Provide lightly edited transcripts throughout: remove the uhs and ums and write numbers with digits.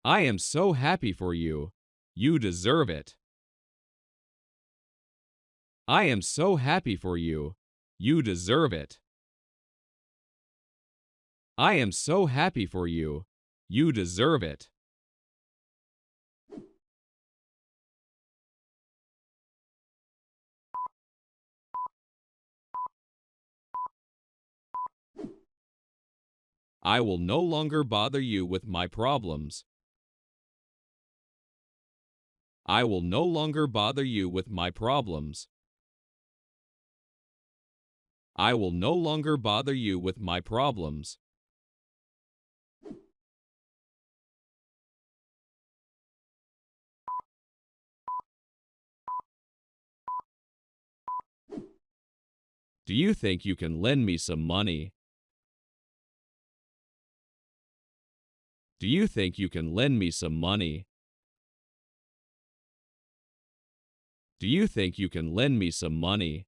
I am so happy for you. You deserve it. I am so happy for you. You deserve it. I am so happy for you. You deserve it. I will no longer bother you with my problems. I will no longer bother you with my problems. I will no longer bother you with my problems. Do you think you can lend me some money? Do you think you can lend me some money? Do you think you can lend me some money?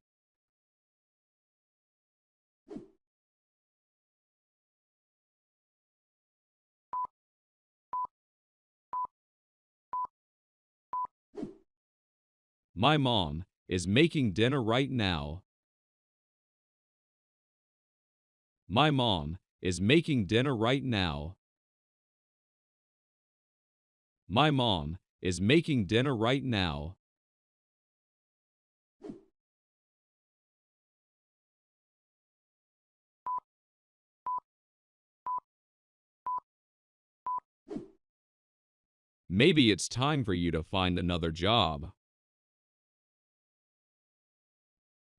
My mom is making dinner right now. My mom is making dinner right now. My mom is making dinner right now. Maybe it's time for you to find another job.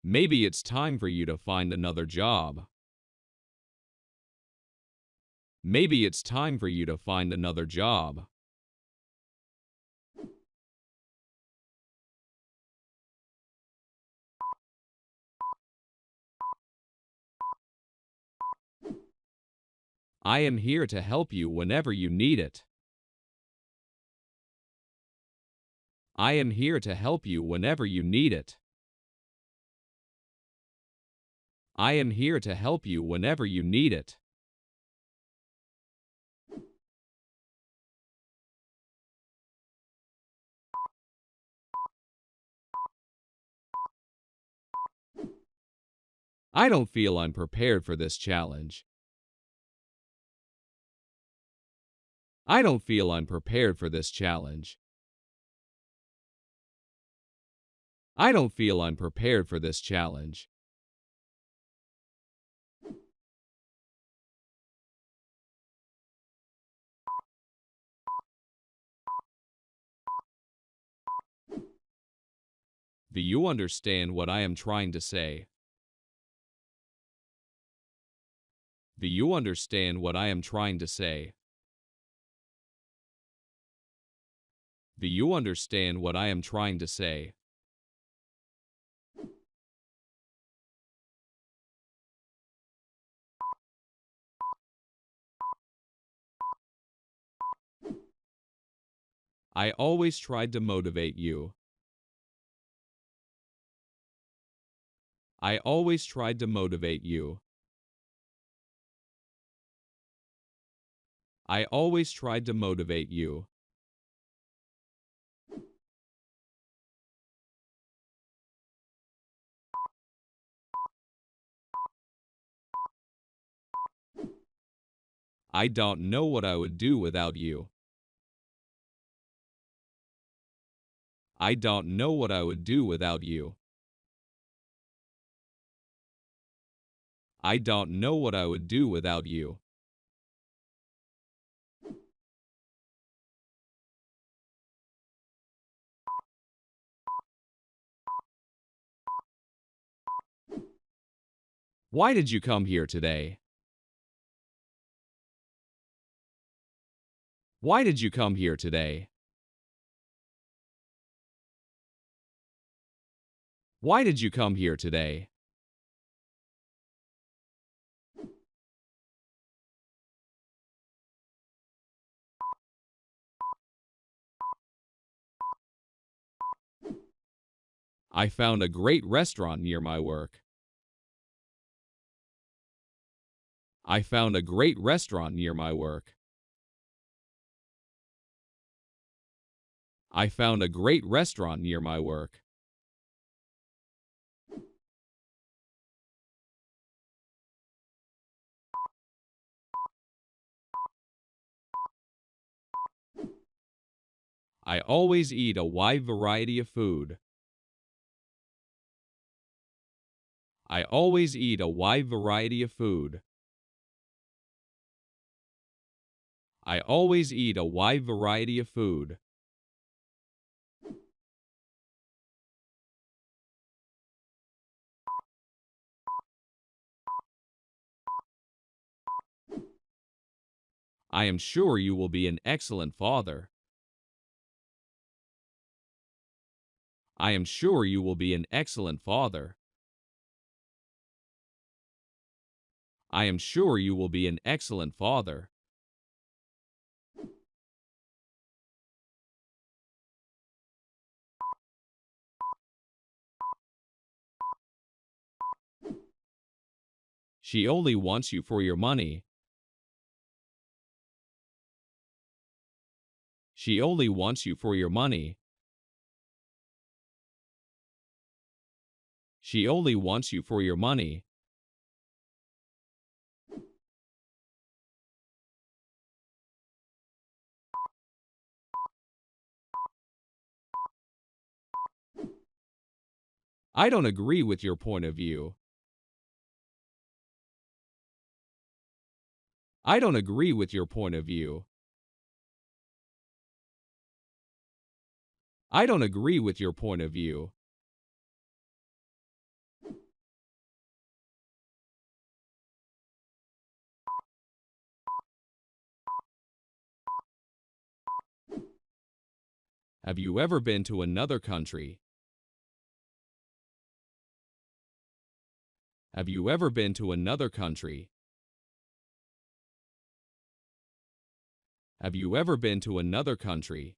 Maybe it's time for you to find another job. Maybe it's time for you to find another job. I am here to help you whenever you need it. I am here to help you whenever you need it. I am here to help you whenever you need it. I don't feel I'm prepared for this challenge. I don't feel I'm prepared for this challenge. I don't feel I'm prepared for this challenge. Do you understand what I am trying to say? Do you understand what I am trying to say? Do you understand what I am trying to say? I always tried to motivate you. I always tried to motivate you. I always tried to motivate you. I don't know what I would do without you. I don't know what I would do without you. I don't know what I would do without you. Why did you come here today? Why did you come here today? Why did you come here today? I found a great restaurant near my work. I found a great restaurant near my work. I found a great restaurant near my work. I always eat a wide variety of food. I always eat a wide variety of food. I always eat a wide variety of food. I am sure you will be an excellent father. I am sure you will be an excellent father. I am sure you will be an excellent father. She only wants you for your money. She only wants you for your money. She only wants you for your money. I don't agree with your point of view. I don't agree with your point of view. I don't agree with your point of view. Have you ever been to another country? Have you ever been to another country? Have you ever been to another country?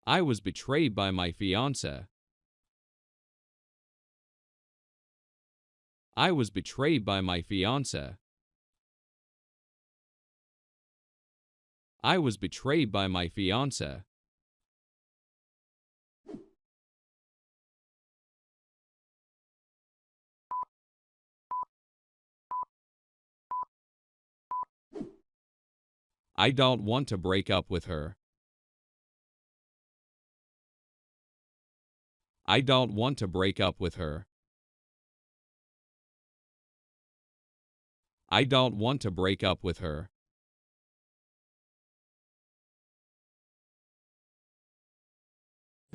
I was betrayed by my fiancé. I was betrayed by my fiancé. I was betrayed by my fiancé. I don't want to break up with her. I don't want to break up with her. I don't want to break up with her.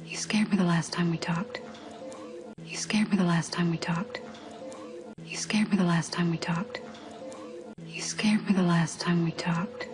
You scared me the last time we talked. You scared me the last time we talked. You scared me the last time we talked. You scared me the last time we talked.